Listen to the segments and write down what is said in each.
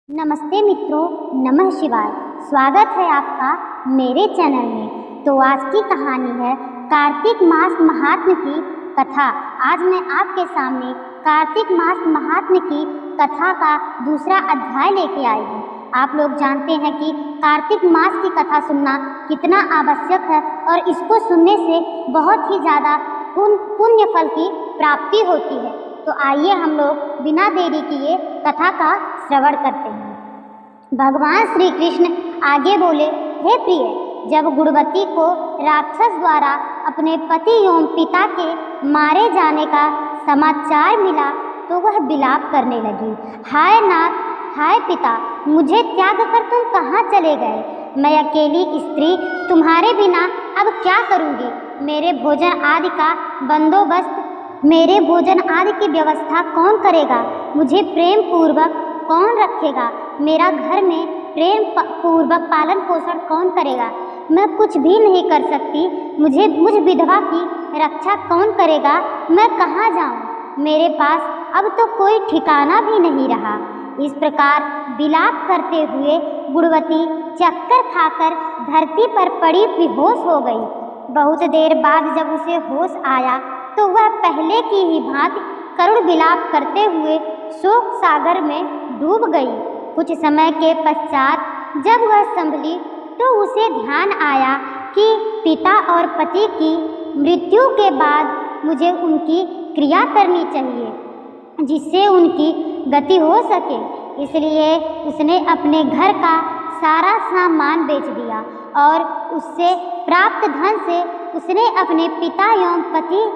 नमस्ते मित्रों, नमः शिवाय। स्वागत है आपका मेरे चैनल में। तो आज की कहानी है कार्तिक मास महात्म्य की कथा। आज मैं आपके सामने कार्तिक मास महात्म्य की कथा का दूसरा अध्याय लेके आई हूँ। आप लोग जानते हैं कि कार्तिक मास की कथा सुनना कितना आवश्यक है और इसको सुनने से बहुत ही ज़्यादा पुण्य फल की प्राप्ति होती है। तो आइए हम लोग बिना देरी किए कथा का श्रवण करते हैं। भगवान श्री कृष्ण आगे बोले, हे प्रिय, जब गुणवती को राक्षस द्वारा अपने पति एवं पिता के मारे जाने का समाचार मिला तो वह विलाप करने लगी। हाय नाथ, हाय पिता, मुझे त्याग कर तुम कहाँ चले गए? मैं अकेली स्त्री तुम्हारे बिना अब क्या करूँगी? मेरे भोजन आदि की व्यवस्था कौन करेगा? मुझे प्रेम पूर्वक कौन रखेगा? मेरा घर में प्रेम पूर्वक पालन पोषण कौन करेगा? मैं कुछ भी नहीं कर सकती। मुझ विधवा की रक्षा कौन करेगा? मैं कहाँ जाऊँ? मेरे पास अब तो कोई ठिकाना भी नहीं रहा। इस प्रकार विलाप करते हुए गुणवती चक्कर खाकर धरती पर पड़ी बेहोश हो गई। बहुत देर बाद जब उसे होश आया तो वह पहले की ही भांति करुण विलाप करते हुए शोक सागर में डूब गई। कुछ समय के पश्चात जब वह संभली तो उसे ध्यान आया कि पिता और पति की मृत्यु के बाद मुझे उनकी क्रिया करनी चाहिए जिससे उनकी गति हो सके। इसलिए उसने अपने घर का सारा सामान बेच दिया और उससे प्राप्त धन से उसने अपने पिता एवं पति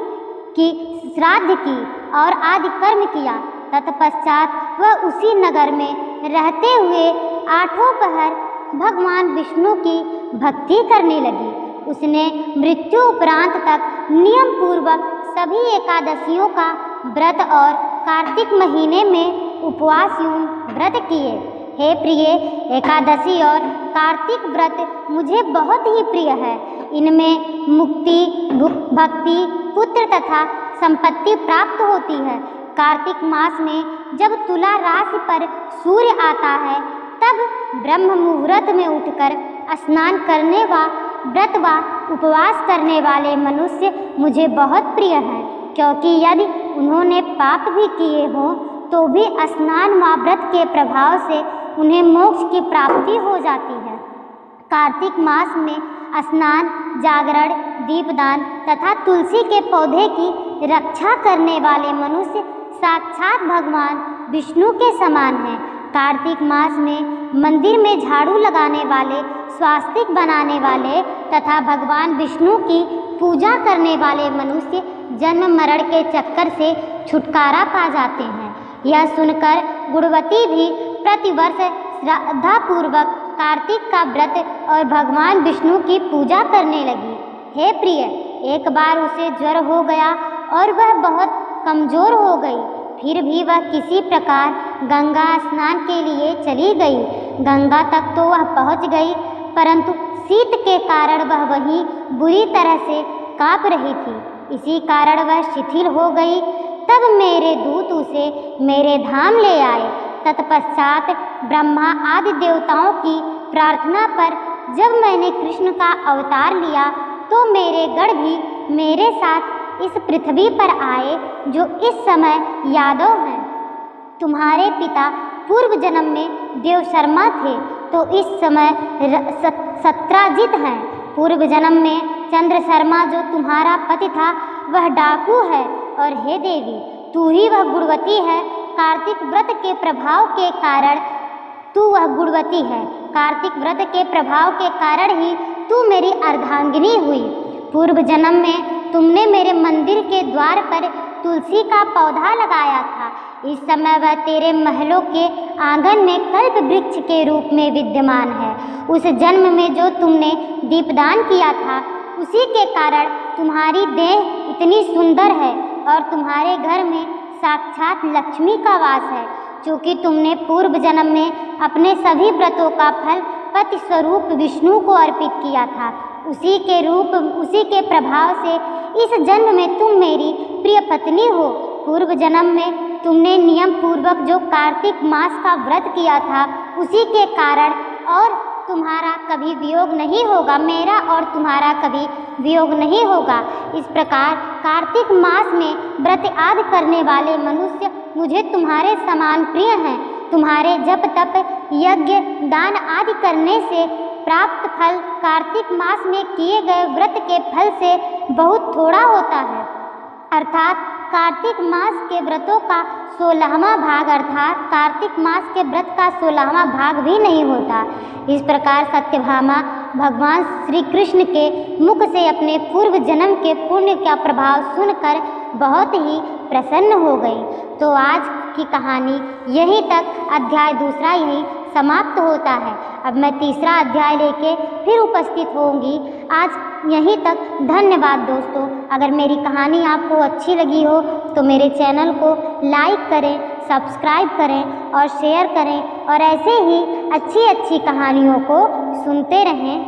की श्राद्ध की और आदि कर्म किया। तत्पश्चात वह उसी नगर में रहते हुए आठों पहर भगवान विष्णु की भक्ति करने लगी। उसने मृत्यु उपरांत तक नियम पूर्वक सभी एकादशियों का व्रत और कार्तिक महीने में उपवास एवं व्रत किए। हे प्रिय, एकादशी और कार्तिक व्रत मुझे बहुत ही प्रिय है। इनमें मुक्ति, भक्ति, पुत्र तथा संपत्ति प्राप्त होती है। कार्तिक मास में जब तुला राशि पर सूर्य आता है तब ब्रह्म मुहूर्त में उठकर स्नान करने व व्रत व उपवास करने वाले मनुष्य मुझे बहुत प्रिय हैं, क्योंकि यदि उन्होंने पाप भी किए हों तो भी स्नान व व्रत के प्रभाव से उन्हें मोक्ष की प्राप्ति हो जाती है। कार्तिक मास में स्नान, जागरण, दीपदान तथा तुलसी के पौधे की रक्षा करने वाले मनुष्य साक्षात भगवान विष्णु के समान हैं। कार्तिक मास में मंदिर में झाड़ू लगाने वाले, स्वास्तिक बनाने वाले तथा भगवान विष्णु की पूजा करने वाले मनुष्य जन्म मरण के चक्कर से छुटकारा पा जाते हैं। यह सुनकर गुणवती भी प्रतिवर्ष श्रद्धापूर्वक कार्तिक का व्रत और भगवान विष्णु की पूजा करने लगी। हे प्रिय, एक बार उसे ज्वर हो गया और वह बहुत कमजोर हो गई। फिर भी वह किसी प्रकार गंगा स्नान के लिए चली गई। गंगा तक तो वह पहुंच गई, परंतु शीत के कारण वह वहीं बुरी तरह से कांप रही थी। इसी कारण वह शिथिल हो गई। तब मेरे दूत उसे मेरे धाम ले आए। तत्पश्चात ब्रह्मा आदि देवताओं की प्रार्थना पर जब मैंने कृष्ण का अवतार लिया तो मेरे गण भी मेरे साथ इस पृथ्वी पर आए, जो इस समय यादव हैं। तुम्हारे पिता पूर्व जन्म में देवशर्मा थे तो इस समय सत्राजित हैं। पूर्व जन्म में चंद्र शर्मा जो तुम्हारा पति था वह डाकू है। और हे देवी, तू ही वह गुणवती है। कार्तिक व्रत के प्रभाव के कारण तू वह गुणवती है। कार्तिक व्रत के प्रभाव के कारण ही तू मेरी अर्धांगिनी हुई। पूर्व जन्म में तुमने मेरे मंदिर के द्वार पर तुलसी का पौधा लगाया था। इस समय वह तेरे महलों के आंगन में कल्प वृक्ष के रूप में विद्यमान है। उस जन्म में जो तुमने दीपदान किया था उसी के कारण तुम्हारी देह इतनी सुंदर है और तुम्हारे घर में साक्षात लक्ष्मी का वास है। चूँकि तुमने पूर्व जन्म में अपने सभी व्रतों का फल पति स्वरूप विष्णु को अर्पित किया था, उसी के प्रभाव से इस जन्म में तुम मेरी प्रिय पत्नी हो। पूर्व जन्म में तुमने नियम पूर्वक जो कार्तिक मास का व्रत किया था उसी के कारण और तुम्हारा कभी वियोग नहीं होगा, मेरा और तुम्हारा कभी वियोग नहीं होगा। इस प्रकार कार्तिक मास में व्रत आदि करने वाले मनुष्य मुझे तुम्हारे समान प्रिय हैं। तुम्हारे जप तप यज्ञ दान आदि करने से प्राप्त फल कार्तिक मास में किए गए व्रत के फल से बहुत थोड़ा होता है, अर्थात कार्तिक मास के व्रतों का 16वां भाग अर्थात कार्तिक मास के व्रत का 16वां भाग भी नहीं होता। इस प्रकार सत्यभामा भगवान श्री कृष्ण के मुख से अपने पूर्व जन्म के पुण्य का प्रभाव सुनकर बहुत ही प्रसन्न हो गई। तो आज की कहानी यहीं तक, अध्याय दूसरा यहीं समाप्त होता है। अब मैं तीसरा अध्याय लेके फिर उपस्थित होंगी। आज यहीं तक। धन्यवाद दोस्तों। अगर मेरी कहानी आपको अच्छी लगी हो तो मेरे चैनल को लाइक करें, सब्सक्राइब करें और शेयर करें और ऐसे ही अच्छी अच्छी कहानियों को सुनते रहें।